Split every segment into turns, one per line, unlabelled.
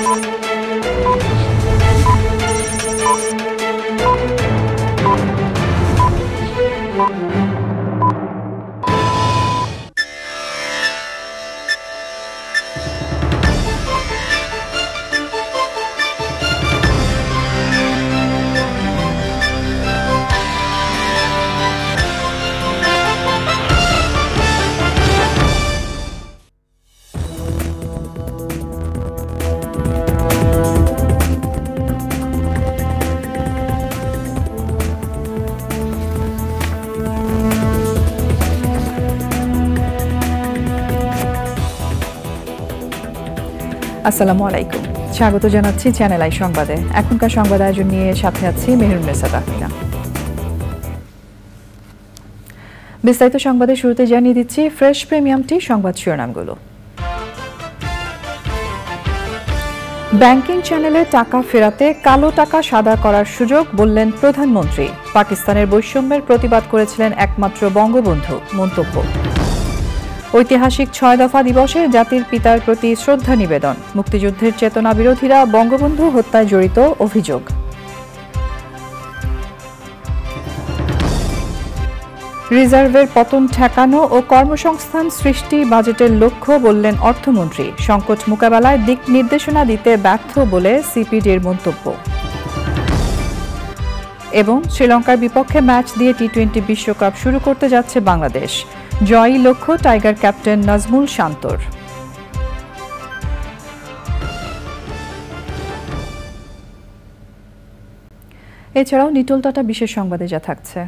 আসসালামু আলাইকুম, স্বাগত জানাচ্ছি চ্যানেল আই সংবাদে। এখনকার সংবাদ আয়োজন নিয়ে সাথে আছি মেহরুন্নেসা তাহমিনা। বিস্তারিত সংবাদের শুরুতে জানিয়ে দিচ্ছি ফ্রেশ প্রিমিয়াম টি সংবাদ শিরোনামগুলো। ব্যাংকিং চ্যানেলে টাকা ফেরাতে কালো টাকা সাদা করার সুযোগ বললেন প্রধানমন্ত্রী। পাকিস্তানের বৈষম্যের প্রতিবাদ করেছিলেন একমাত্র বঙ্গবন্ধু, মন্তব্য। ঐতিহাসিক ৬ দফা দিবসে জাতির পিতার প্রতি শ্রদ্ধা নিবেদন, মুক্তিযুদ্ধের চেতনা বিরোধীরা বঙ্গবন্ধু হত্যায় জড়িত অভিযোগ। রিজার্ভের পতন ঠেকানো ও কর্মসংস্থান সৃষ্টি বাজেটের লক্ষ্য বললেন অর্থমন্ত্রী। সংকট মোকাবেলায় দিক নির্দেশনা দিতে ব্যর্থ বলে সিপিডির মন্তব্য। এবং শ্রীলঙ্কার বিপক্ষে ম্যাচ দিয়ে টি-20 বিশ্বকাপ শুরু করতে যাচ্ছে বাংলাদেশ। জয়ী লক্ষ্য টাইগার ক্যাপ্টেন নাজমুল শান্তর। এছাড়াও নিটোলতাটা বিশেষ সংবাদে যা থাকছে।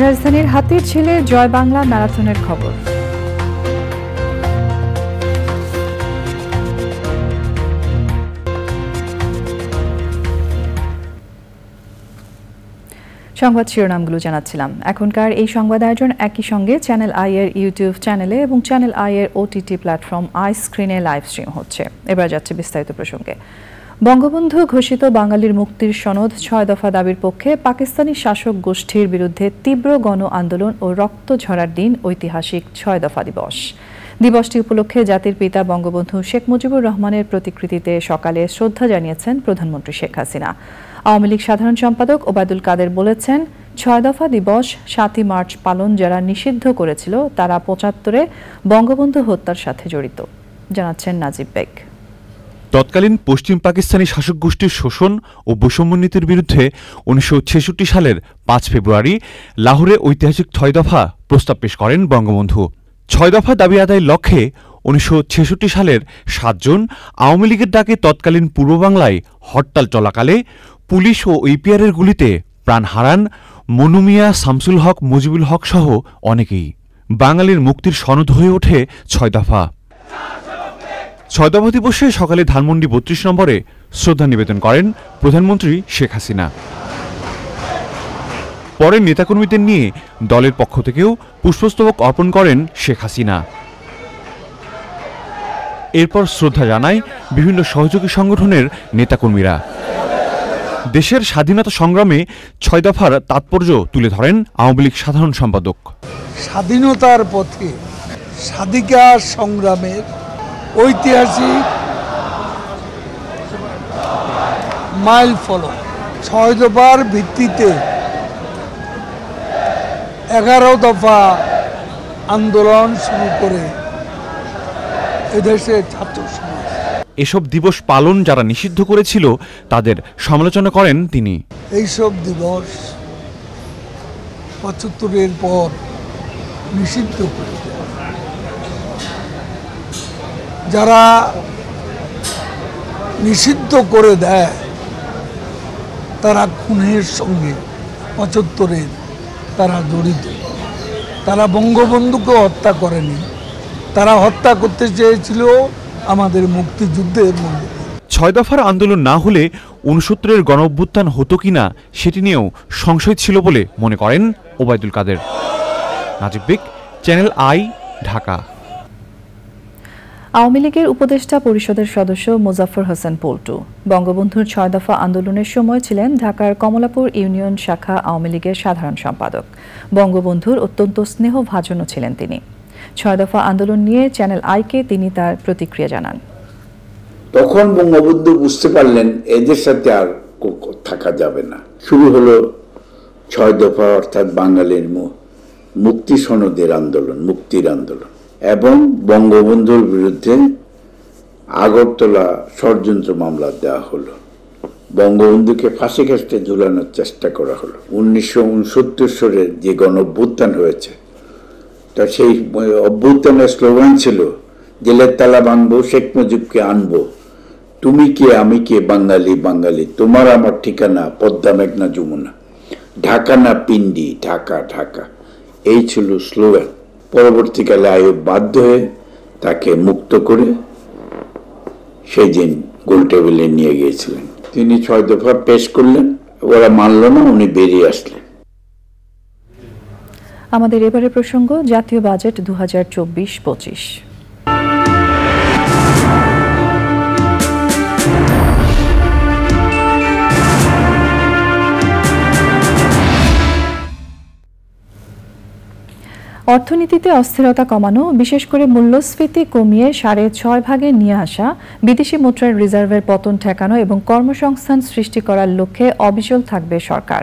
রাজধানীর হাতিরঝিলে জয় বাংলা ম্যারাথনের খবর। সংবাদ শিরোনামগুলো জানাচ্ছিলাম। এখনকার এই সংবাদ আয়োজন একই সঙ্গে চ্যানেল আই এর ইউটিউব চ্যানেলে এবং চ্যানেল আই এর ওটিটি প্ল্যাটফর্ম আই স্ক্রিনে লাইভ স্ট্রিম হচ্ছে। এবার যাচ্ছে বিস্তারিত প্রসঙ্গে। বঙ্গবন্ধু ঘোষিত বাঙালির মুক্তির সনদ ৬ দফা দাবির পক্ষে পাকিস্তানি শাসক গোষ্ঠীর বিরুদ্ধে তীব্র গণ আন্দোলন ও রক্ত ঝরার দিন ঐতিহাসিক ৬ দফা দিবস। দিবসটি উপলক্ষে জাতির পিতা বঙ্গবন্ধু শেখ মুজিবুর রহমানের প্রতিকৃতিতে সকালে শ্রদ্ধা জানিয়েছেন প্রধানমন্ত্রী শেখ হাসিনা। আওয়ামী লীগ সাধারণ সম্পাদক ওবায়দুল কাদের বলেছেন, ৬ দফা দিবস ৭ই মার্চ পালন যারা নিষিদ্ধ করেছিল তারা ৭৫-এ বঙ্গবন্ধু হত্যার সাথে জড়িত। জানাচ্ছেন নাজিব বেগ।
তৎকালীন পশ্চিম পাকিস্তানি শাসক গোষ্ঠীর শোষণ ও বৈষম্য নীতির বিরুদ্ধে ১৯৬৬ সালের ৫ ফেব্রুয়ারি লাহোরে ঐতিহাসিক ৬ দফা প্রস্তাব পেশ করেন বঙ্গবন্ধু। ৬ দফা দাবি আদায়ের লক্ষ্যে ১৯৬৬ সালের ৭ জুন আওয়ামী লীগের ডাকে তৎকালীন পূর্ব বাংলায় হরতাল চলাকালে পুলিশ ও ইপিআরের গুলিতে প্রাণ হারান মনু মিয়া, শামসুল হক, মুজিবুল হক সহ অনেকেই। বাঙালির মুক্তির সনদ হয়ে ওঠে ৬ দফা। ৬ দফা দিবসে সকালে ধানমন্ডি ৩২ নম্বরে শ্রদ্ধা নিবেদন করেন প্রধানমন্ত্রী শেখ হাসিনা। পরে নেতাকর্মীদের নিয়ে দলের পক্ষ থেকেও পুষ্পস্তবক অর্পণ করেন শেখ হাসিনা। এরপর শ্রদ্ধা জানায় বিভিন্ন সহযোগী সংগঠনের নেতাকর্মীরা। দেশের স্বাধীনতা সংগ্রামে ৬ দফার তাৎপর্য তুলে ধরেন আওয়ামী লীগ সাধারণ সম্পাদক।
স্বাধীনতার পথে স্বাধিকার সংগ্রামের ঐতিহাসিক মাইল ফলক। ৬ দফার ভিত্তিতে ১১ দফা আন্দোলন শুরু করে এদেশের ছাত্র সমাজ।
এসব দিবস পালন যারা নিষিদ্ধ করেছিল তাদের সমালোচনা করেন তিনি।
এইসব দিবস ৭৫-এর পর নিষিদ্ধ করে যারা নিষিদ্ধ করে দেয় তারা খুনের সঙ্গে ৭৫-এর তারা জড়িত। তারা বঙ্গবন্ধুকে হত্যা করেনি, তারা হত্যা করতে চেয়েছিল আমাদের মুক্তিযুদ্ধের মধ্যে।
৬ দফার আন্দোলন না হলে ৬৯-এর গণঅভ্যুত্থান হতো কিনা সেটি নিয়েও সংশয় ছিল বলে মনে করেন ওবায়দুল কাদের। নাজিব বেগ, চ্যানেল আই, ঢাকা।
আওয়ামী লীগের উপদেষ্টা পরিষদের সদস্য মোজাফফর হোসেন পল্টু বঙ্গবন্ধুর ৬ দফা আন্দোলনের সময় ছিলেন ঢাকার কমলাপুর ইউনিয়ন শাখা আওয়ামী লীগের সাধারণ সম্পাদক। বঙ্গবন্ধুর অত্যন্ত স্নেহভাজনও ছিলেন তিনি। ৬ দফা আন্দোলন নিয়ে চ্যানেল আইকে তিনি তার প্রতিক্রিয়া জানান।
তখন বঙ্গবন্ধু বুঝতে পারলেন এদের সাথে আর থাকা যাবে না। শুরু হলো ৬ দফা অর্থাৎ বাঙালির মুক্তি সনদের আন্দোলন, মুক্তির আন্দোলন, এবং বঙ্গবন্ধুর বিরুদ্ধে আগরতলা ষড়যন্ত্র মামলা দেওয়া হলো। বঙ্গবন্ধুকে ফাঁসি কাস্টে ঝুলানোর চেষ্টা করা হলো। 1969 সালের যে গণ অভ্যুত্থান হয়েছে, তা সেই অভ্যুত্থানের স্লোগান ছিল জেলের তালা ভাঙবো, শেখ মুজিবকে আনবো, তুমি কে আমি কে, বাঙালি বাঙালি, তোমার আমার ঠিকানা পদ্মা মেঘনা যমুনা, ঢাকা না পিন্ডি, ঢাকা ঢাকা, এই ছিল স্লোগান। পরবর্তীকালে আইয়ুব বাধ্য হয়ে তাকে মুক্ত করে সেই দিন গোল টেবিলে নিয়ে গিয়েছিলেন। তিনি ৬ দফা পেশ করলেন, ওরা মানল না, উনি বেরিয়ে আসলেন।
আমাদের এবারে প্রসঙ্গ জাতীয় বাজেট 2024-25। অর্থনীতিতে অস্থিরতা কমানো, বিশেষ করে মূল্যস্ফীতি কমিয়ে ৬.৫ ভাগে নিয়ে আসা, বিদেশি মুদ্রার রিজার্ভের পতন ঠেকানো এবং কর্মসংস্থান সৃষ্টি করার লক্ষ্যে অবিচল থাকবে সরকার।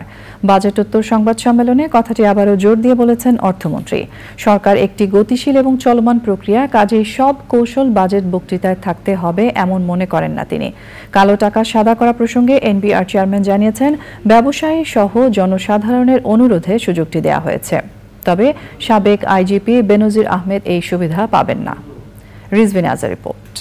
বাজেটোত্তর সংবাদ সম্মেলনে কথাটি আবারও জোর দিয়ে বলেছেন অর্থমন্ত্রী। সরকার একটি গতিশীল এবং চলমান প্রক্রিয়া, কাজেই সব কৌশল বাজেট বক্তৃতায় থাকতে হবে এমন মনে করেন না তিনি। কালো টাকা সাদা করা প্রসঙ্গে এনবিআর চেয়ারম্যান জানিয়েছেন, ব্যবসায়ী সহ জনসাধারণের অনুরোধে সুযোগটি দেওয়া হয়েছে। তবে সাবেক আইজিপি বেনজির আহমেদ এই সুবিধা পাবেন না। রিজভিন আজার রিপোর্ট।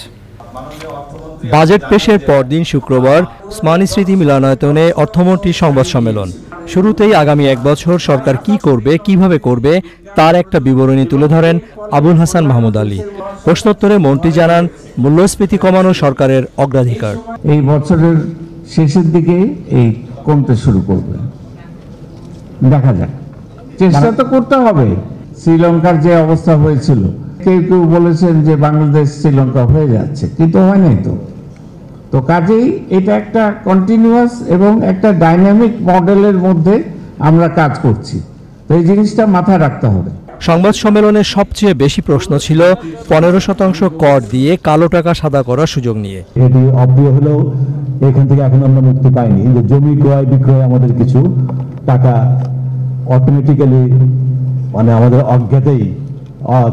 বাজেট পেশের পরদিন শুক্রবার ওসমানী স্মৃতি মিলনায়তনে অর্থমন্ত্রীর সংবাদ সম্মেলন। শুরুতেই আগামী 1 বছর সরকার কি করবে, কিভাবে করবে তার একটা বিবরণী তুলে ধরেন আবুল হাসান মাহমুদ আলী। প্রশ্নোত্তরে মন্ত্রী জানান, মূল্যস্ফীতি কমানো সরকারের অগ্রাধিকার।
এই বছরের শেষের দিকে এই কমতে শুরু করবে, দেখা যাক। চেষ্টা তো করতে হবে। শ্রীলঙ্কার যে অবস্থা হয়েছিল, কেউ কেউ বলেছেন যে বাংলাদেশ শ্রীলঙ্কা হয়ে যাচ্ছে, কিন্তু হয় নাই তো কাজেই এটা একটা কন্টিনিউয়াস এবং একটা ডাইনামিক মডেলের মধ্যে আমরা কাজ করছি, তো এই জিনিসটা মাথায় রাখতে হবে।
সংবাদ সম্মেলনে সবচেয়ে বেশি প্রশ্ন ছিল 15% কর দিয়ে কালো টাকা সাদা করার সুযোগ নিয়ে।
এটি অব্দিও হলেও এখান থেকে এখন আমরা মুক্তি পাইনি, যে জমি ক্রয় বিক্রয় আমাদের কিছু টাকা অটোমেটিক্যালি মানে আমাদের অজ্ঞাতেই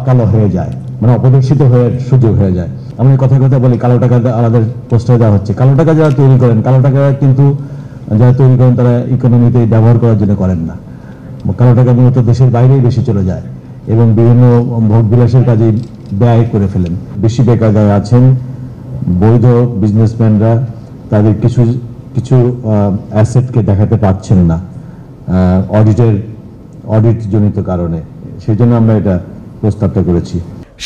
কালো হয়ে যায়, মানে অপ্রদর্শিত হয়ে সুযোগ হয়ে যায়। আমি কথা বলি, কালো টাকা আলাদা প্রশ্রয় দেওয়া হচ্ছে। কালো টাকা যারা তৈরি করেন, কালো টাকা কিন্তু যারা তৈরি করেন তারা ইকোনমিতে ব্যবহার করার জন্য করেন না। কালো টাকা মূলত দেশের বাইরেই বেশি চলে যায় এবং বিভিন্ন ভোগ বিলাসের কাজে ব্যয় করে ফেলেন। বেশি বেকার যারা আছেন, বৈধ বিজনেসম্যানরা তাদের কিছু অ্যাসেটকে দেখাতে পারছেন না অডিট জনিত কারণে, সেই জন্য আমরা এটা প্রস্তাবটা করেছি।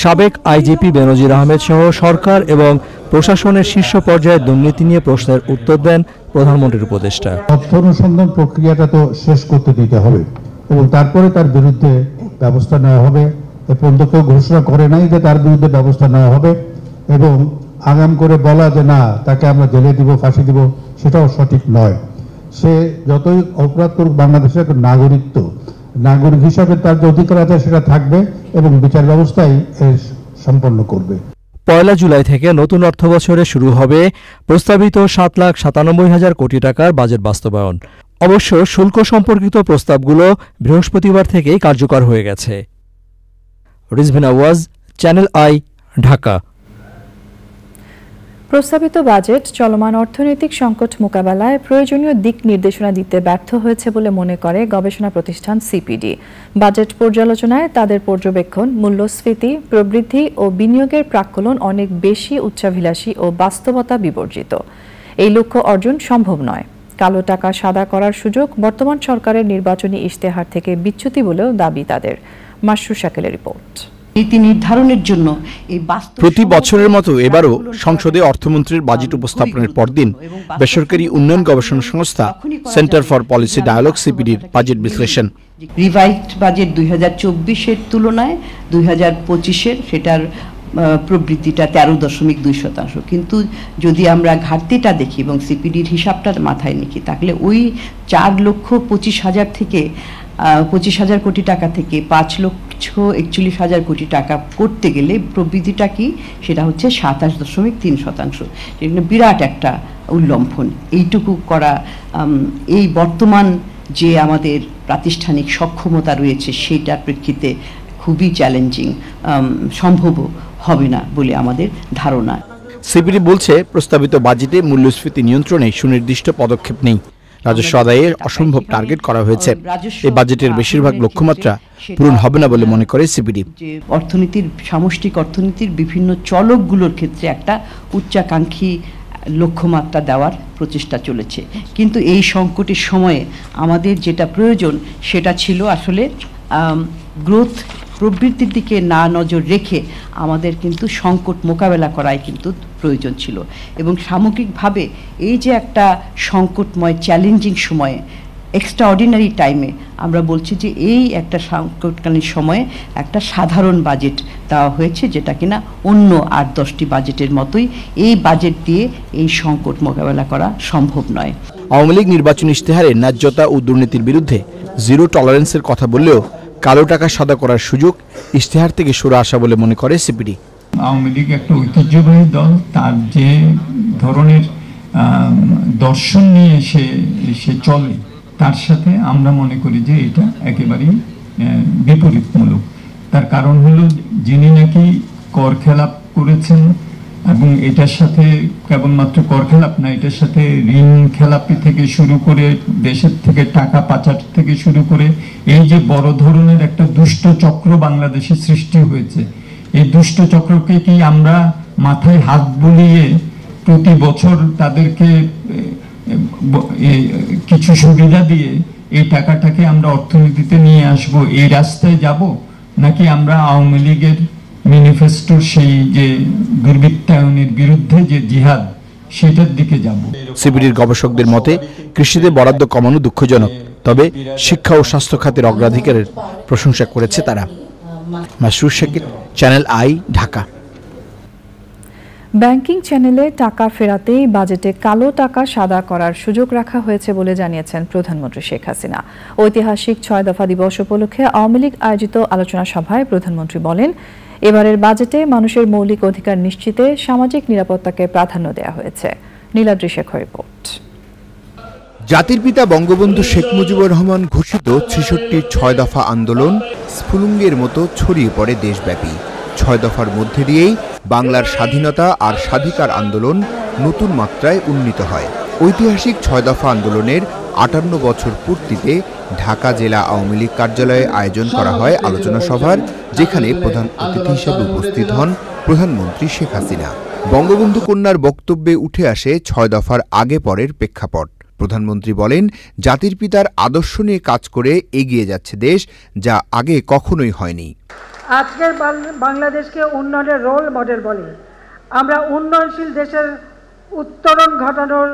সাবেক আইজিপি বেনজির আহমেদ সহ সরকার এবং প্রশাসনের শীর্ষ পর্যায়ে দুর্নীতি নিয়ে প্রশ্নের উত্তর দেন প্রধানমন্ত্রীর উপদেষ্টা।
তথ্য অনুসন্ধান প্রক্রিয়াটা তো শেষ করতে দিতে হবে এবং তারপরে তার বিরুদ্ধে ব্যবস্থা নেওয়া হবে। এ পর্যন্ত কেউ ঘোষণা করে নাই যে তার বিরুদ্ধে ব্যবস্থা নেওয়া হবে, এবং আগাম করে বলা যে না তাকে আমরা জেলে দিব, ফাঁসি দিব, সেটাও সঠিক নয়। সে যতই অপরাধ করুক, বাংলাদেশের নাগরিক হিসাবে তার যে অধিকার আছে সেটা থাকবে এবং বিচার ব্যবস্থাই সম্পন্ন করবে।
1 জুলাই থেকে নতুন অর্থ বছরে শুরু হবে প্রস্তাবিত 7,97,000 কোটি টাকার বাজেট বাস্তবায়ন। অবশ্য শুল্ক সম্পর্কিত প্রস্তাবগুলো বৃহস্পতিবার থেকেই কার্যকর হয়ে গেছে। রিজভিন আওয়াজ, চ্যানেল আই, ঢাকা।
প্রস্তাবিত বাজেট চলমান অর্থনৈতিক সংকট মোকাবেলায় প্রয়োজনীয় দিক নির্দেশনা দিতে ব্যর্থ হয়েছে বলে মনে করে গবেষণা প্রতিষ্ঠান সিপিডি। বাজেট পর্যালোচনায় তাদের পর্যবেক্ষণ, মূল্যস্ফীতি প্রবৃদ্ধি ও বিনিয়োগের প্রাক্কলন অনেক বেশি উচ্চাভিলাষী ও বাস্তবতা বিবর্জিত। এই লক্ষ্য অর্জন সম্ভব নয়। কালো টাকা সাদা করার সুযোগ বর্তমান সরকারের নির্বাচনী ইশতেহার থেকে বিচ্যুতি বলেও দাবি তাদের। মাশরুর শাকিলের রিপোর্ট।
নীতি নির্ধারণের জন্য
প্রতি বছরের মতো এবারও সংসদে অর্থমন্ত্রীর বাজেট উপস্থাপনের পরদিন বেসরকারি উন্নয়ন গবেষণা সংস্থা সেন্টার ফর পলিসি ডায়ালগ সিপিডির বাজেট বিশ্লেষণ।
রিভাইজড বাজেট 2024-এর তুলনায় 2025-এর সেটার প্রবৃদ্ধিটা 13.2%। কিন্তু যদি আমরা ঘাটতিটা দেখি এবং সিপিডির হিসাবটা মাথায় নিই তাহলে ওই 4,25,000 থেকে 25,000 কোটি টাকা থেকে 5,41,000 কোটি টাকা করতে গেলে প্রবৃদ্ধিটা কি, সেটা হচ্ছে 27.3%। যেটা বিরাট একটা উল্লম্ফন। এইটুকু করা এই বর্তমান যে আমাদের প্রাতিষ্ঠানিক সক্ষমতা রয়েছে সেটার প্রেক্ষিতে খুবই চ্যালেঞ্জিং, সম্ভব হবে না বলে আমাদের ধারণা।
সিপিডি বলছে প্রস্তাবিত বাজেটে মূল্যস্ফীতি নিয়ন্ত্রণে সুনির্দিষ্ট পদক্ষেপ নেই। রাজস্ব আদায়ে অসম্ভব টার্গেট করা হয়েছে। এই বাজেটের বেশিরভাগ লক্ষ্যমাত্রা পূরণ হবে না বলে মনে করে সিপিডি।
অর্থনীতির সামষ্টিক অর্থনীতির বিভিন্ন চলকগুলোর ক্ষেত্রে একটা উচ্চাকাঙ্ক্ষী লক্ষ্যমাত্রা দেওয়ার প্রচেষ্টা চলেছে, কিন্তু এই সংকটের সময়ে আমাদের যেটা প্রয়োজন সেটা ছিল আসলে গ্রোথ প্রবৃদ্ধির দিকে না নজর রেখে আমাদের কিন্তু সংকট মোকাবেলা করাই কিন্তু প্রয়োজন ছিল। এবং সামগ্রিকভাবে এই যে একটা সংকটময় চ্যালেঞ্জিং সময়ে, এক্সট্রাঅর্ডিনারি টাইমে আমরা বলছি যে এই একটা সংকটকালীন সময়ে একটা সাধারণ বাজেট দেওয়া হয়েছে, যেটা কিনা অন্য 8-10টি বাজেটের মতোই এই বাজেট দিয়ে এই সংকট মোকাবেলা করা সম্ভব নয়।
আওয়ামী লীগ নির্বাচনী ইশতেহারে ন্যায্যতা ও দুর্নীতির বিরুদ্ধে জিরো টলারেন্সের কথা বললেও কালো টাকা সাদা করার সুযোগ ইশতেহার থেকে সরে আসা বলে মনে করে সিপিডি।
আওয়ামী লীগ একটা ঐতিহ্যবাহী দল, তার যে ধরনের দর্শন নিয়ে সে চলে তার সাথে আমরা মনে করি যে এটা একেবারেই বিপরীতমূলক। তার কারণ হলো যিনি নাকি কর খেলাপ করেছেন এবং এটার সাথে কেবলমাত্র কর খেলাপ না, এটার সাথে ঋণ খেলাপি থেকে শুরু করে দেশের থেকে টাকা পাচার থেকে শুরু করে এই যে বড় ধরনের একটা দুষ্ট চক্র বাংলাদেশে সৃষ্টি হয়েছে, এই দুষ্ট চক্রকে কি আমরা মাথায় হাত বুলিয়ে প্রতি বছর তাদেরকে কিছু সুবিধা দিয়ে এই টাকাটাকে আমরা অর্থনীতিতে নিয়ে আসব, এই রাস্তায় যাব, নাকি আমরা আওয়ামী লীগের ম্যানিফেস্টোর সেই যে দুর্বৃত্তায়নের বিরুদ্ধে যে জিহাদ সেটার দিকে যাব?
সিপিডির গবেষকদের মতে কৃষিতে বরাদ্দ কমানো দুঃখজনক, তবে শিক্ষা ও স্বাস্থ্য খাতের অগ্রাধিকারের প্রশংসা করেছে তারা। Masrur Shakil, channel I, Dhaka.
Banking চ্যানেলে টাকা ফেরাতেই বাজেটে কালো টাকা সাদা করার সুযোগ রাখা হয়েছে বলে জানিয়েছেন প্রধানমন্ত্রী শেখ হাসিনা। ঐতিহাসিক 6 দফা দিবস উপলক্ষে আওয়ামী লীগ আয়োজিত আলোচনা সভায় প্রধানমন্ত্রী বলেন, এবারের বাজেটে মানুষের মৌলিক অধিকার নিশ্চিতে সামাজিক নিরাপত্তাকে প্রাধান্য দেওয়া হয়েছে। নীলাদ্রি শেখর রিপোর্ট।
জাতির পিতা বঙ্গবন্ধু শেখ মুজিবুর রহমান ঘোষিত ৬৬ 6 দফা আন্দোলন স্ফুলিঙ্গের মতো ছড়িয়ে পড়ে দেশব্যাপী। 6 দফার মধ্যে দিয়েই বাংলার স্বাধীনতা আর স্বাধিকার আন্দোলন নতুন মাত্রায় উন্নীত হয়। ঐতিহাসিক 6 দফা আন্দোলনের 58 বছর পূর্তিতে ঢাকা জেলা আওয়ামী লীগ কার্যালয়ে আয়োজন করা হয় আলোচনা সভার, যেখানে প্রধান অতিথি হিসেবে উপস্থিত হন প্রধানমন্ত্রী শেখ হাসিনা। বঙ্গবন্ধু কন্যার বক্তব্যে উঠে আসে 6 দফার আগে পরের প্রেক্ষাপট। প্রধানমন্ত্রী বলেন, জাতির পিতার আদর্শ নিয়ে কাজ করে এগিয়ে যাচ্ছে দেশ, যা আগে কখনোই হয়নি।
আজকের বাংলাদেশকে উন্নয়নের রোল মডেল বলে। আমরা উন্নয়নশীল দেশের উত্তরণ ঘটানোর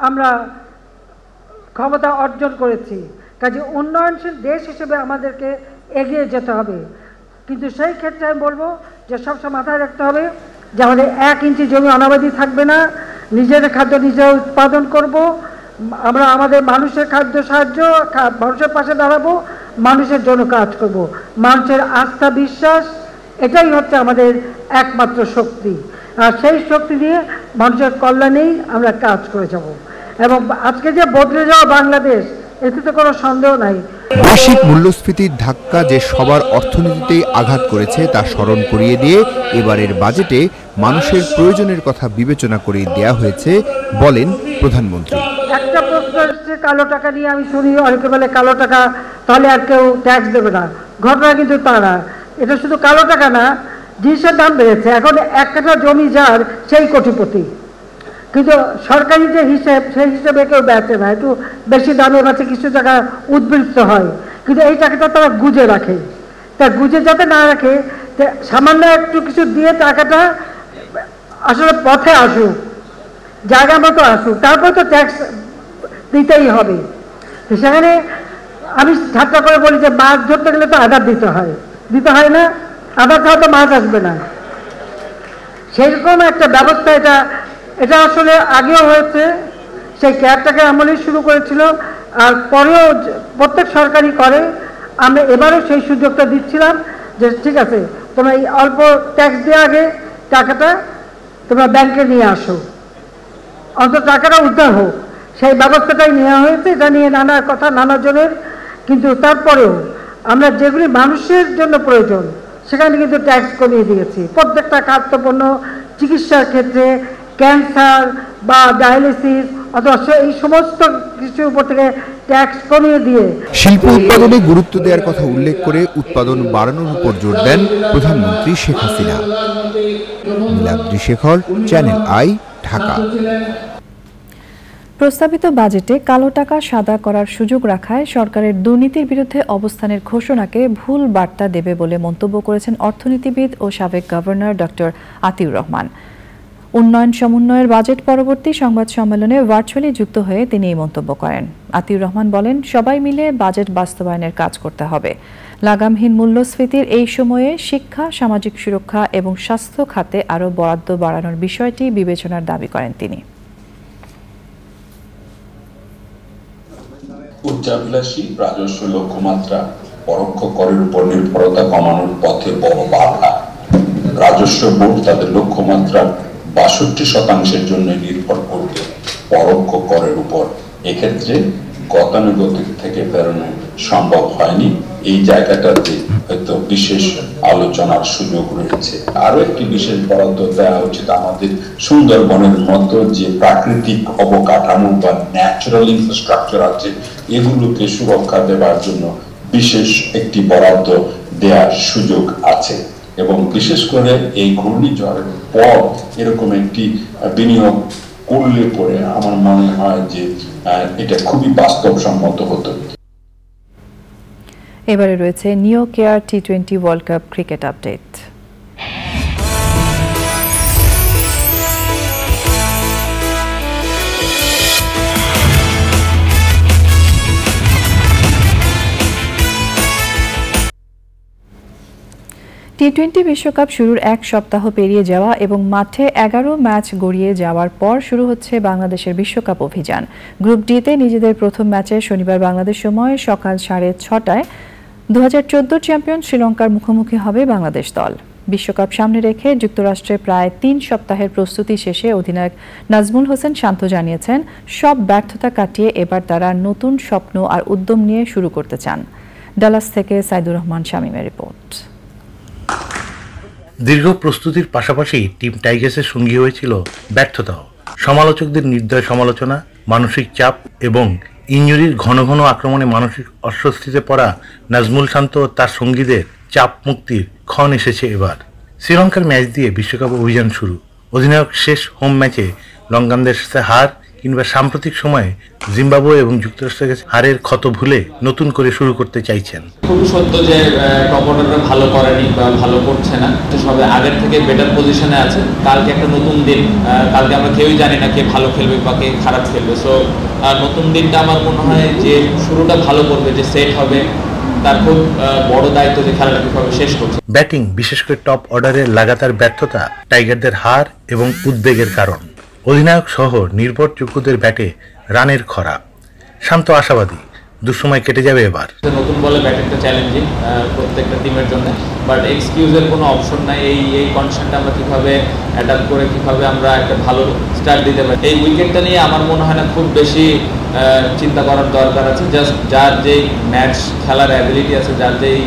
আমরা ক্ষমতা অর্জন করেছি। কাজে উন্নয়নশীল দেশ হিসেবে আমাদেরকে এগিয়ে যেতে হবে, কিন্তু সেই ক্ষেত্রে আমি বলবো যে সবসময় মাথায় রাখতে হবে যে আমাদের 1 ইঞ্চি জমি অনাবাদি থাকবে না, নিজের খাদ্য নিজে উৎপাদন করব, আমরা আমাদের মানুষের খাদ্য সাহায্য, মানুষের পাশে দাঁড়াবো, মানুষের জন্য কাজ করব। মানুষের আস্থা বিশ্বাস এটাই হচ্ছে আমাদের একমাত্র শক্তি, আর সেই শক্তি দিয়ে মানুষের কল্যাণেই আমরা কাজ করে যাব। এবং আজকে যে বদলে যাওয়া বাংলাদেশ, এতে তো কোনো সন্দেহ নাই।
বৈশ্বিক মূল্যস্ফীতির ধাক্কা যে সবার অর্থনীতিতেই আঘাত করেছে তা স্মরণ করিয়ে দিয়ে এবারের বাজেটে মানুষের প্রয়োজনের কথা বিবেচনা করে দেয়া হয়েছে বলেন প্রধানমন্ত্রী।
একটা প্রশ্ন এসছে কালো টাকা নিয়ে, আমি শুনি অনেকে বলে কালো টাকা তাহলে আর কেউ ট্যাক্স দেবে না। ঘটনা কিন্তু তা না, এটা শুধু কালো টাকা না, জিনিসের দাম বেড়েছে। এখন 1 কাঠা জমি যার সেই কোটিপতি, কিন্তু সরকারি যে হিসেব সেই হিসেবে কেউ বেচে না, একটু বেশি দামে বেচে, কিছু জায়গা উদ্বৃত্ত হয়, কিন্তু এই টাকাটা তারা গুজে রাখে। তা গুজে যাতে না রাখে, সামান্য একটু কিছু দিয়ে টাকাটা আসলে পথে আসুক, জায়গা মতো আসুক, তারপর তো ট্যাক্স দিতেই হবে। সেখানে আমি ঠাট্টা করে বলি যে মাছ ধরতে গেলে তো আধার দিতে হয় না, আধার ছাড়া তো মাছ আসবে না। সেরকম একটা ব্যবস্থা এটা আসলে আগেও হয়েছে, সেই কেয়ারটেকার আমলেই শুরু করেছিল, আর পরেও প্রত্যেক সরকারই করে। আমরা এবারও সেই সুযোগটা দিচ্ছিলাম যে ঠিক আছে, তোমরা এই অল্প ট্যাক্স দিয়ে আগে টাকাটা তোমরা ব্যাংকে নিয়ে আসো, অন্তত টাকাটা উদ্ধার হোক, সেই ব্যবস্থাটাই নেওয়া হয়েছে। এটা নিয়ে নানা কথা, নানা জনের, কিন্তু তারপরেও আমরা যেগুলি মানুষের জন্য প্রয়োজন সেখানে কিন্তু ট্যাক্স কমিয়ে দিয়েছি। প্রত্যেকটা খাদ্যপণ্য, চিকিৎসার ক্ষেত্রে, ক্যান্সার বা ডায়ালিসিস অথবা এই সমস্ত কিছুর উপর থেকে ট্যাক্স কমিয়ে দিয়ে
শিল্প উৎপাদনে গুরুত্ব দেওয়ার কথা উল্লেখ করে উৎপাদন বাড়ানোর উপর জোর দেন প্রধানমন্ত্রী শেখ হাসিনা। Niladri Shekhar, channel I, Dhaka.
প্রস্তাবিত বাজেটে কালো টাকা সাদা করার সুযোগ রাখায় সরকারের দুর্নীতির বিরুদ্ধে অবস্থানের ঘোষণাকে ভুল বার্তা দেবে বলে মন্তব্য করেছেন অর্থনীতিবিদ ও সাবেক গভর্নর ডক্টর আতিউর রহমান। উন্নয়ন সমন্বয়ের বাজেট পরবর্তী সংবাদ সম্মেলনে ভার্চুয়ালি যুক্ত হয়ে তিনি এই মন্তব্য করেন। আতিউর রহমান বলেন, সবাই মিলে বাজেট বাস্তবায়নের কাজ করতে হবে। লাগামহীন মূল্যস্ফীতির এই সময়ে শিক্ষা, সামাজিক সুরক্ষা এবং স্বাস্থ্য খাতে আরও বরাদ্দ বাড়ানোর বিষয়টি বিবেচনার দাবি করেন তিনি।
উচ্চাভিলাষী রাজস্ব লক্ষ্যমাত্রা পরোক্ষ করের উপর নির্ভরতা কমানোর পথে বড় বাধা। রাজস্ব বোর্ড তাদের লক্ষ্যমাত্রার ৬২% জন্য নির্ভর করবে পরোক্ষ করের উপর। এক্ষেত্রে গতানুগতিক থেকে বেরোনো সম্ভব হয়নি। এই জায়গাটাতে হয়তো বিশেষ আলোচনার সুযোগ রয়েছে। আরো একটি বিশেষ বরাদ্দ দেওয়া উচিত আমাদের সুন্দরবনের মতো যে প্রাকৃতিক অবকাঠামো বা ন্যাচারাল ইনফ্রাস্ট্রাকচার আছে, এগুলোকে সুরক্ষা দেওয়ার জন্য বিশেষ একটি বরাদ্দ দেওয়ার সুযোগ আছে। এবং বিশেষ করে এই ঘূর্ণিঝড়ের পর এরকম একটি বিনিয়োগ করলে পরে আমার মনে হয় যে এটা খুবই বাস্তবসম্মত হতো।
এবারে রয়েছে নিও care T20 world cup cricket update. T20 বিশ্বকাপ শুরুর এক সপ্তাহ পেরিয়ে যাওয়া এবং মাঠে ১১ ম্যাচ গড়িয়ে যাওয়ার পর শুরু হচ্ছে বাংলাদেশের বিশ্বকাপ অভিযান। গ্রুপ ডিতে নিজেদের প্রথম ম্যাচে শনিবার বাংলাদেশ সময় সকাল 6:30টায় 2014 চ্যাম্পিয়ন শ্রীলঙ্কার মুখোমুখি হবে বাংলাদেশ দল। বিশ্বকাপ সামনে রেখে যুক্তরাষ্ট্রে প্রায় 3 সপ্তাহের প্রস্তুতি শেষে অধিনায়ক নাজমুল হোসেন শান্ত জানিয়েছেন, সব ব্যর্থতা কাটিয়ে এবার তারা নতুন স্বপ্ন আর উদ্যম নিয়ে শুরু করতে চান। ডালাস থেকে সাইদুর রহমান শামীমের রিপোর্ট।
দীর্ঘ প্রস্তুতির পাশাপাশি টিম টাইগার্সের সঙ্গী হয়েছিল ব্যর্থতাও। সমালোচকদের নির্দয় সমালোচনা, মানসিক চাপ এবং ইনজুরির ঘন ঘন আক্রমণে মানসিক অস্বস্তিতে পড়া নাজমুল শান্ত ও তার সঙ্গীদের চাপ মুক্তির ক্ষণ এসেছে এবার। শ্রীলঙ্কার ম্যাচ দিয়ে বিশ্বকাপ অভিযান শুরু। অধিনায়ক শেষ হোম ম্যাচে লঙ্কানদের সাথে হার কিংবা সাম্প্রতিক সময়ে জিম্বাবুয়ে এবং যুক্তরাষ্ট্রের কাছে হারের ক্ষত ভুলে নতুন করে শুরু করতে চাইছেন।
খুবই সত্য যে টপ অর্ডারটা ভালো করেনি বা ভালো করছে না, সবে আগের থেকে বেটার পজিশনে আছে। কালকে একটা নতুন দিন, কালকে আমরা কেউই জানি না কে ভালো খেলবে বা কে খারাপ খেলবে। সো নতুন দিনটা আমার মনে হয় যে শুরুটা ভালো করবে, যে সেট হবে, তার খুব বড় দায়িত্ব যে খেলাটা কিভাবে শেষ করছে।
ব্যাটিং, বিশেষ করে টপ অর্ডারের লাগাতার ব্যর্থতা টাইগারদের হার এবং উদ্বেগের কারণ। অধিনায়ক সহ নির্ভরযোগ্যদের ব্যাটে রানের খরা। শান্ত আশাবাদী, দুঃসময় কেটে যাবে এবার।
নতুন বলে ব্যাটিংটা চ্যালেঞ্জিং প্রত্যেকটা টিমের জন্য, বাট এক্সকিউজের কোনো অপশন নাই। এই কন্ডিশনটা আমরা কিভাবে অ্যাডাপ্ট করে কিভাবে আমরা একটা ভালো স্টার্ট দিতে পারি, এই উইকেটটা নিয়ে আমার মনে হয় না খুব বেশি চিন্তা করার দরকার আছে। জাস্ট যার যেই ম্যাচ খেলার অ্যাবিলিটি আছে, যার যেই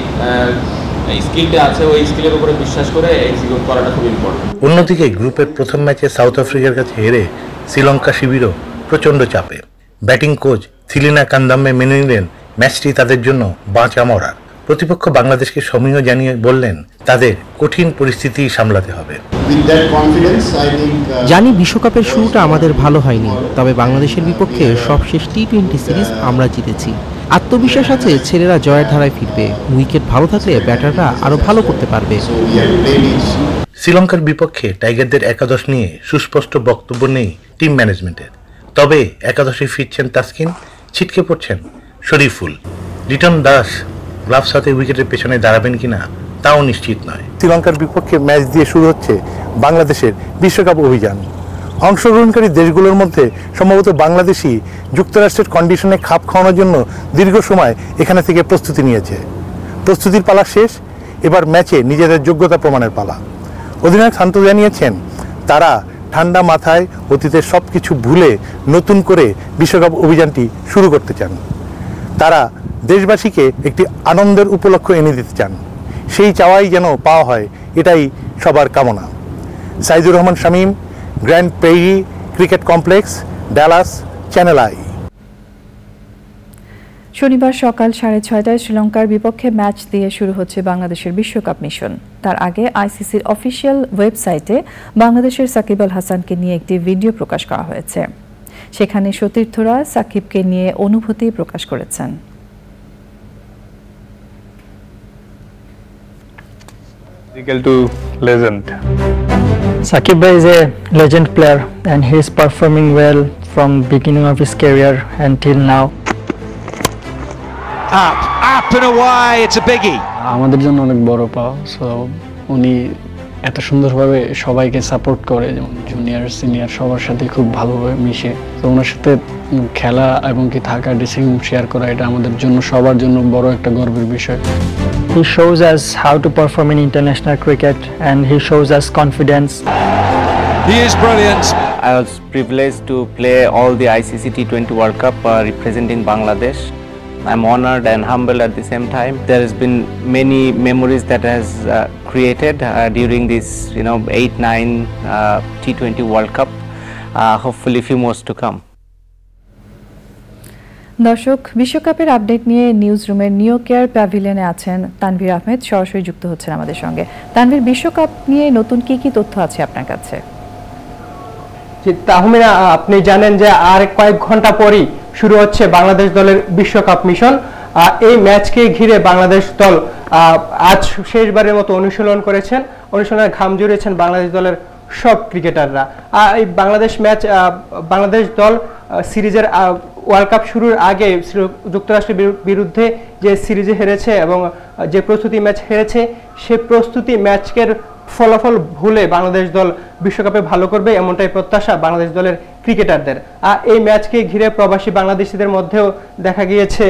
স্কিলটা আছে, ওই স্কিলের উপরে বিশ্বাস করে এক্সিকিউট করাটা খুব ইম্পর্টেন্ট।
অন্যদিকে গ্রুপের প্রথম ম্যাচে সাউথ আফ্রিকার কাছে হেরে শ্রীলঙ্কা শিবিরও প্রচণ্ড চাপে। ব্যাটিং কোচ থিলিনা কান্দাম্বে মেনে নিলেন ম্যাচটি তাদের জন্য বাঁচা মরার। প্রতিপক্ষ বাংলাদেশকে সমীহ জানিয়ে বললেন, তাদের কঠিন পরিস্থিতি সামলাতে হবে।
জানি বিশ্বকাপের শুরুটা আমাদের ভালো হয়নি, তবে বাংলাদেশের বিপক্ষে সবশেষ টি20 সিরিজ আমরা জিতেছি। আত্মবিশ্বাস আছে ছেলেরা জয়ের ধারায় ফিরবে। উইকেট ভালো থাকলে ব্যাটাররা আরো ভালো করতে পারবে।
শ্রীলঙ্কার বিপক্ষে টাইগারদের একাদশ নিয়ে সুস্পষ্ট বক্তব্য নেই টিম ম্যানেজমেন্টের। তবে একাদশে ফিরছেন তাসকিন, ছিটকে পড়ছেন শরীফুল। লিটন দাস গ্লাভস হাতে উইকেটের পেছনে দাঁড়াবেন কিনা তাও নিশ্চিত নয়।
শ্রীলঙ্কার বিপক্ষে ম্যাচ দিয়ে শুরু হচ্ছে বাংলাদেশের বিশ্বকাপ অভিযান। অংশগ্রহণকারী দেশগুলোর মধ্যে সম্ভবত বাংলাদেশই যুক্তরাষ্ট্রের কন্ডিশনে খাপ খাওয়ানোর জন্য দীর্ঘ সময় এখানে থেকে প্রস্তুতি নিয়েছে। প্রস্তুতির পালা শেষ, এবার ম্যাচে নিজেদের যোগ্যতা প্রমাণের পালা। অধিনায়ক শান্ত জানিয়েছেন তারা ঠান্ডা মাথায় অতীতের সব কিছু ভুলে নতুন করে বিশ্বকাপ অভিযানটি শুরু করতে চান। তারা দেশবাসীকে একটি আনন্দের উপলক্ষ এনে দিতে চান, সেই চাওয়াই যেন পাওয়া হয়, এটাই সবার কামনা। Saidur Rahman Shamim, grand prairie cricket complex, Dallas, channel I.
শনিবার সকাল 6:30টায় শ্রীলঙ্কার বিপক্ষে ম্যাচ দিয়ে শুরু হচ্ছে বাংলাদেশের বিশ্বকাপ মিশন। তার আগে আইসিসির অফিসিয়াল ওয়েবসাইটে বাংলাদেশের সাকিব আল হাসানকে নিয়ে একটি ভিডিও প্রকাশ করা হয়েছে। সেখানে সতীর্থরা সাকিবকে নিয়ে অনুভূতি প্রকাশ করেছেন।
Sakib Bhai is a legend player and he is performing well from beginning of his career until now.
Up and away, it's a biggie.
আমাদের জন্য অনেক বড় পাওয়া। সো উনি এত সুন্দরভাবে সবাইকে সাপোর্ট করে, যেমন জুনিয়র সিনিয়র সবার সাথে খুব ভালোভাবে মিশে। তো ওনার সাথে খেলা এবং কি থাকা, ড্রেসিং রুম শেয়ার করা, এটা আমাদের জন্য সবার জন্য বড় একটা গর্বের বিষয়। He shows us how to perform in international cricket and he shows us confidence.
He is brilliant.
I was privileged to play all the ICC T20 World Cup representing Bangladesh. I'm honored and humbled at the same time. There has been many memories that has created during this 8-9 T20 World Cup. Hopefully few more to come.
দর্শক, বিশ্বকাপের update নিয়ে news রুমের new care প্যাভিলিয়নে আছেন তানভীর আহমেদ, সরাসরি যুক্ত হচ্ছেন আমাদের সঙ্গে। তানভীর, বিশ্বকাপ নিয়ে নতুন কি তথ্য আছে আপনার কাছে?
তাহমিনা, আপনি জানেন যে আর কয়েক ঘন্টা পরই শুরু হচ্ছে বাংলাদেশ দলের বিশ্বকাপ মিশন। এই ম্যাচকে ঘিরে বাংলাদেশ দল আজ শেষবারের মতো অনুশীলন করেছেন। অনুশীলনে ঘাম জুড়িয়েছেন বাংলাদেশ দলের সব ক্রিকেটাররা। এই বাংলাদেশ দল সিরিজের ওয়ার্ল্ড কাপ শুরুর আগে যুক্তরাষ্ট্রের বিরুদ্ধে যে সিরিজে হেরেছে এবং যে প্রস্তুতি ম্যাচ হেরেছে, সে প্রস্তুতি ম্যাচের ফলাফল ভুলে বাংলাদেশ দল বিশ্বকাপে ভালো করবে, এমনটাই প্রত্যাশা বাংলাদেশ দলের ক্রিকেটারদের। এই ম্যাচকে ঘিরে প্রবাসী বাংলাদেশিদের মধ্যেও দেখা গিয়েছে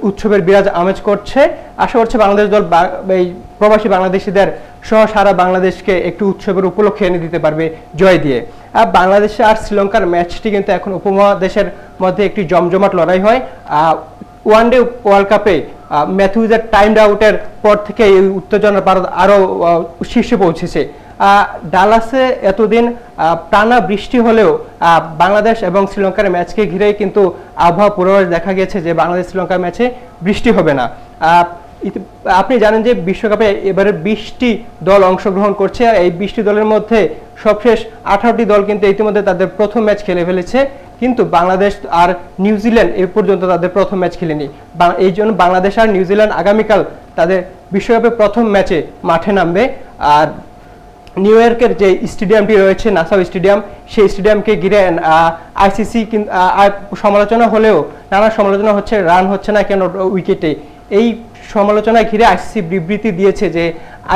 উৎসবের বিরাজ আমেজ করছে। আশা করছে বাংলাদেশ দল এই প্রবাসী বাংলাদেশিদের সহ সারা বাংলাদেশকে একটু উৎসবের উপলক্ষে এনে দিতে পারবে জয় দিয়ে। বাংলাদেশ আর শ্রীলঙ্কার ম্যাচটি কিন্তু এখন উপমহাদেশের মধ্যে একটি জমজমাট লড়াই হয়। ওয়ানডে ওয়ার্ল্ড কাপে ম্যাথিউজের টাইমড আউটের পর থেকে এই উত্তেজনার পারদ আরও শীর্ষে পৌঁছেছে। ডালাসে এতদিন টানা বৃষ্টি হলেও বাংলাদেশ এবং শ্রীলঙ্কার ম্যাচকে ঘিরেই কিন্তু আবহাওয়া পূর্বাভাস দেখা গেছে যে বাংলাদেশ শ্রীলঙ্কার ম্যাচে বৃষ্টি হবে না। আপনি জানেন যে বিশ্বকাপে এবারে 20টি দল অংশগ্রহণ করছে। এই 20টি দলের মধ্যে সবশেষ 18টি দল কিন্তু ইতিমধ্যে তাদের প্রথম ম্যাচ খেলে ফেলেছে, কিন্তু বাংলাদেশ আর নিউজিল্যান্ড এ পর্যন্ত তাদের প্রথম ম্যাচ খেলেনি। এই জন্য বাংলাদেশ আর নিউজিল্যান্ড আগামীকাল তাদের বিশ্বকাপের প্রথম ম্যাচে মাঠে নামবে। আর নিউ ইয়র্কের যে স্টেডিয়ামটি রয়েছে, নাসাউ স্টেডিয়াম, সেই স্টেডিয়ামকে ঘিরে আইসিসি সমালোচনা হলেও নানা সমালোচনা হচ্ছে, রান হচ্ছে না কেন উইকেটে। এই সমালোচনা ঘিরে আইসিসি বিবৃতি দিয়েছে যে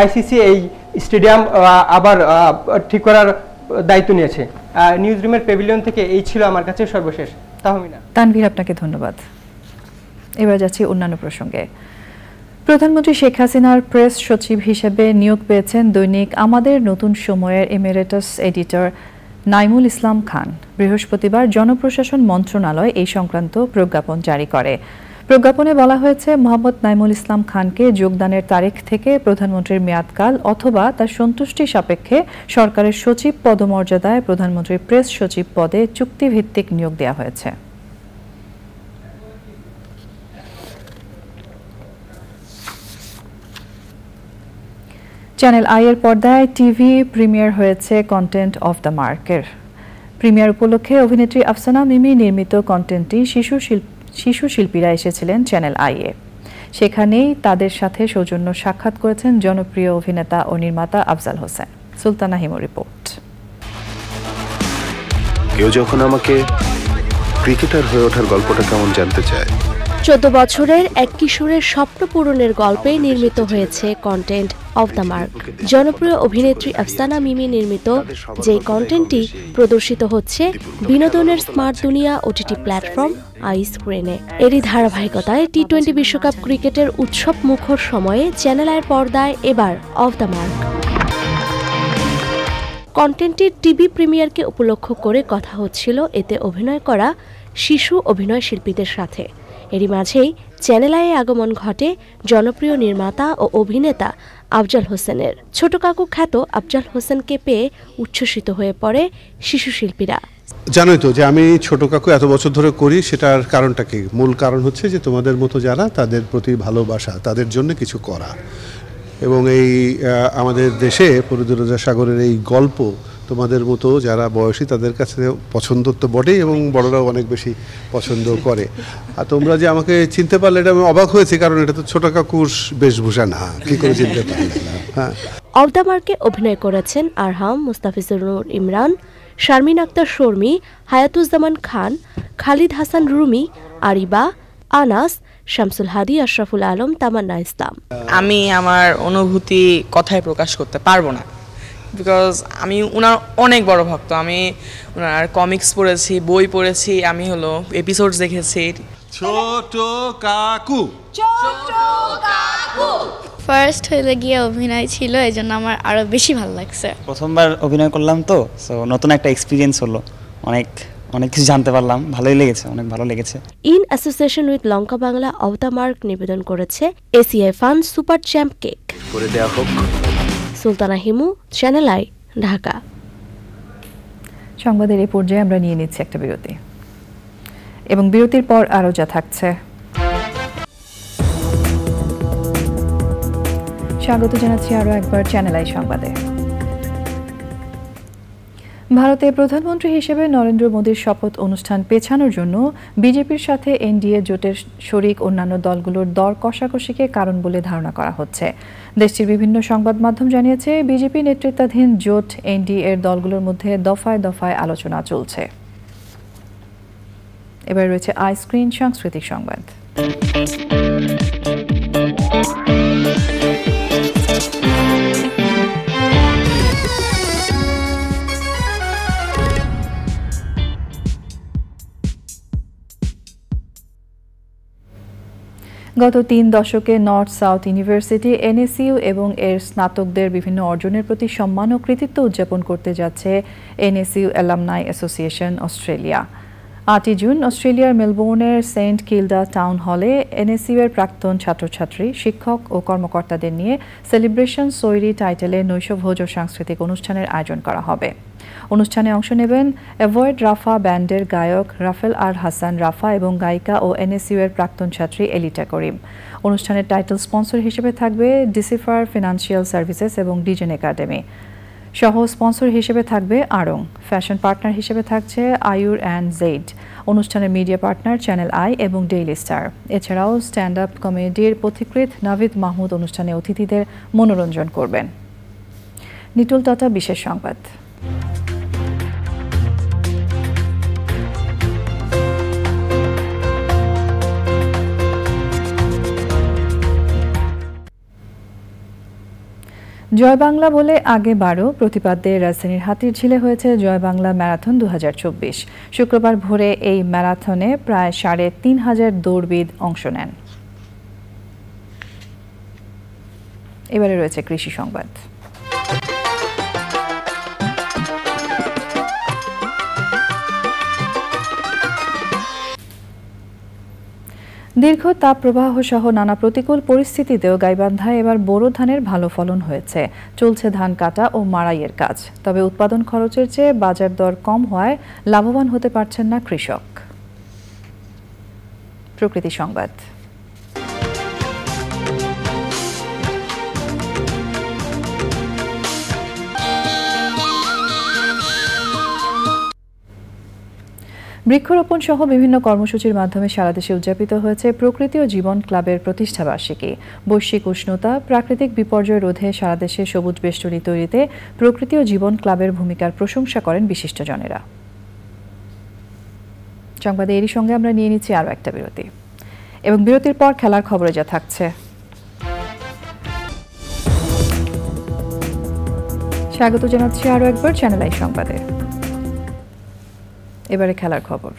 আইসিসি এই স্টেডিয়াম আবার ঠিক করার দায়িত্ব নিয়েছে। নিউজ রুমের প্যাভিলিয়ন থেকে এই ছিল আমার কাছে সর্বশেষ।
তানভীর, আপনাকে ধন্যবাদ। এবার যাচ্ছি অন্যান্য প্রসঙ্গে। প্রধানমন্ত্রী শেখ হাসিনার প্রেস সচিব হিসেবে নিয়োগ পেয়েছেন দৈনিক আমাদের নতুন সময়ের এমিরেটাস এডিটর নাইমুল ইসলাম খান। বৃহস্পতিবার জনপ্রশাসন মন্ত্রণালয় এই সংক্রান্ত প্রজ্ঞাপন জারি করে। প্রজ্ঞাপনে বলা হয়েছে, মোহাম্মদ নাইমুল ইসলাম খানকে যোগদানের তারিখ থেকে প্রধানমন্ত্রীর মেয়াদকাল অথবা তার সন্তুষ্টি সাপেক্ষে সরকারের সচিব পদমর্যাদায় প্রধানমন্ত্রীর প্রেস সচিব পদে চুক্তিভিত্তিক নিয়োগ দেওয়া হয়েছে। চ্যানেল আই এর পর্দায় টিভি প্রিমিয়ার হয়েছে কন্টেন্ট অফ দ্য মার্কের। প্রিমিয়ার উপলক্ষে অভিনেত্রী আফসানা মিমি নির্মিত কন্টেন্টটি শিশু শিল্পীরা এসেছিলেন চ্যানেল আইয়ে। সেখানেই তাদের সাথে সৌজন্য সাক্ষাৎ করেছেন জনপ্রিয় অভিনেতা ও নির্মাতা আফজাল হোসেন। সুলতানা হিমু রিপোর্ট।
কেউ যখন আমাকে ক্রিকেটার হয়ে ওঠার গল্পটা কেমন জানতে চায়,
14 বছরের এক কিশোরের স্বপ্ন পূরণের গল্পে নির্মিত হয়েছে কন্টেন্ট অফ দ্য মার্ক। জনপ্রিয় অভিনেত্রী আফসানা মিমি নির্মিত যে কন্টেন্টটি প্রদর্শিত হচ্ছে বিনোদনের স্মার্ট দুনিয়া ওটিটি প্ল্যাটফর্ম আই স্ক্রিনে। এরই ধারাবাহিকতায় টি-20 বিশ্বকাপ ক্রিকেটের উৎসব মুখর সময়ে চ্যানেল আইয়ের পর্দায় এবার অফ দ্য মার্ক। কন্টেন্টটির টিভি প্রিমিয়ারকে উপলক্ষ করে কথা হচ্ছিল এতে অভিনয় করা শিশু অভিনয় শিল্পীদের সাথে। এরই মাঝেই চ্যানেল আইয়ে আগমন ঘটে জনপ্রিয় নির্মাতা ও অভিনেতা আফজাল হোসেনের। ছোট কাকু খ্যাত আফজাল হোসেনকে পেয়ে উচ্ছ্বসিত হয়ে পড়ে শিশু শিল্পীরা।
জানোই তো যে আমি ছোট কাকু এত বছর ধরে করি, সেটার কারণটা কি? মূল কারণ হচ্ছে যে তোমাদের মতো যারা, তাদের প্রতি ভালোবাসা, তাদের জন্য কিছু করা। এবং এই আমাদের দেশে পরিদুরজা সাগরের এই গল্প তোমাদের মতো যারা বয়সী তাদের কাছে পছন্দ তো বটেই, এবং বড়রাও অনেক বেশি পছন্দ করে। আর তোমরা যে আমাকে চিনতে পারলে এটা আমি অবাক হয়েছি, কারণ এটা তো ছোট কাকুর বেশভূষা না, কি করে চিনতে পারলে না? হ্যাঁ,
অফ দ্য মার্কে অভিনয় করেছেন আরহাম, মুস্তাফিজুর নূর ইমরান, শারমিন আক্তার শর্মী, হায়াতুজ্জামান খান, খালিদ হাসান রুমি, আরিবা, আনাস, শামসুল হাদি, আশরাফুল আলম, তামান্না ইসলাম।
আমি আমার অনুভূতি কথায় প্রকাশ করতে পারবো না, বিকজ আমি ওনার অনেক বড় ভক্ত। আমি ওনার কমিক্স পড়েছি, বই পড়েছি, আমি হলো এপিসোডস দেখেছি।
ছোট কাকু,
ছোট কাকু ফার্স্ট হইলে গিয়ে অভিনয় ছিল, এই জন্য আমার আরো বেশি ভালো লাগছে।
প্রথমবার অভিনয় করলাম তো, সো নতুন একটা এক্সপিরিয়েন্স হলো, অনেক কিছু জানতে পারলাম, ভালোই লেগেছে, অনেক ভালো লেগেছে।
In association with Lanka Bangla of the mark নিবেদন করেছে ACI fun super champ cake.
করে দেয়া হোক।
Sultana Himu, channel I, Dhaka.
সংবাদের এই পর্যায়ে আমরা নিয়ে নিচ্ছি একটা বিরতি, এবং বিরতির পর আরও যা থাকছে। স্বাগত জানাচ্ছি আরও একবার চ্যানেল আই সংবাদে। ভারতের প্রধানমন্ত্রী হিসেবে নরেন্দ্র মোদীর শপথ অনুষ্ঠান পেছানোর জন্য বিজেপির সাথে এনডিএ জোটের শরিক অন্যান্য দলগুলোর দর কষাকষিকে কারণ বলে ধারণা করা হচ্ছে। দেশটির বিভিন্ন সংবাদ মাধ্যম জানিয়েছে, বিজেপি নেতৃত্বাধীন জোট এনডিএর দলগুলোর মধ্যে দফায় দফায় আলোচনা চলছে। এবার রয়েছে আই স্ক্রিন সাংস্কৃতিক সংবাদ। গত 3 দশকে নর্থ সাউথ ইউনিভার্সিটি, এনএসইউ এবং এর স্নাতকদের বিভিন্ন অর্জনের প্রতি সম্মান ও কৃতিত্ব উদযাপন করতে যাচ্ছে NSU alumni association Australia. 8 June অস্ট্রেলিয়ার মেলবোর্নের সেন্ট কিল্ডা টাউন হলে এনএসইউ এর প্রাক্তন ছাত্রছাত্রী, শিক্ষক ও কর্মকর্তাদের নিয়ে সেলিব্রেশন সৈরি টাইটেলে নৈশভোজ ও সাংস্কৃতিক অনুষ্ঠানের আয়োজন করা হবে। অনুষ্ঠানে অংশ নেবেন অ্যাভয়েড রাফা ব্যান্ডের গায়ক রাফেল আর হাসান রাফা এবং গায়িকা ও এনএসইউ এর প্রাক্তন ছাত্রী এলিটা করিম। অনুষ্ঠানের টাইটেল স্পন্সর হিসেবে থাকবে ডিসিফার ফিনান্সিয়াল সার্ভিসেস এবং ডিজেন একাডেমি। সহ স্পন্সর হিসেবে থাকবে আড়ং। ফ্যাশন পার্টনার হিসেবে থাকছে আয়ুর অ্যান্ড জেড। অনুষ্ঠানের মিডিয়া পার্টনার চ্যানেল আই এবং ডেইলি স্টার। এছাড়াও স্ট্যান্ড আপ কমেডির পথিকৃৎ নাভিদ মাহমুদ অনুষ্ঠানে অতিথিদের মনোরঞ্জন করবেন। নিটুল টাটা, বিশেষ সংবাদ। জয় বাংলা বলে আগে বাড়ো প্রতিপাদ্যে রাজধানীর হাতিরঝিলে হয়েছে জয় বাংলা ম্যারাথন 2024। শুক্রবার ভোরে এই ম্যারাথনে প্রায় 3,500 দৌড়বিদ অংশ নেন। এবারে রয়েছে কৃষি সংবাদ। দীর্ঘ তাপপ্রবাহ সহ নানা প্রতিকূল পরিস্থিতিতেও গাইবান্ধায় এবার বোরো ধানের ভালো ফলন হয়েছে। চলছে ধান কাটা ও মাড়াইয়ের কাজ। তবে উৎপাদন খরচের চেয়ে বাজার দর কম হওয়ায় লাভবান হতে পারছেন না কৃষক। প্রকৃতি সংবাদ। বৃক্ষরোপণ সহ বিভিন্ন কর্মসূচির মাধ্যমে সারা দেশে উদযাপিত হয়েছে প্রকৃতি ও জীবন ক্লাবের প্রতিষ্ঠাবার্ষিকী। বৈশ্বিক উষ্ণতা, প্রাকৃতিক বিপর্যয় রোধে সারা দেশে সবুজ বেষ্টনী তৈরিতে প্রকৃতি ও জীবন ক্লাবের ভূমিকার প্রশংসা করেন বিশিষ্টজনেরা। সংবাদে এরই সঙ্গে আমরা নিয়ে নিচ্ছি আরও একটা বিরতি। এবং বিরতির পর খেলার খবরে যা থাকছে। স্বাগত জানাচ্ছি আরও একবার চ্যানেল আই সংবাদে। এবারে খেলার খবর।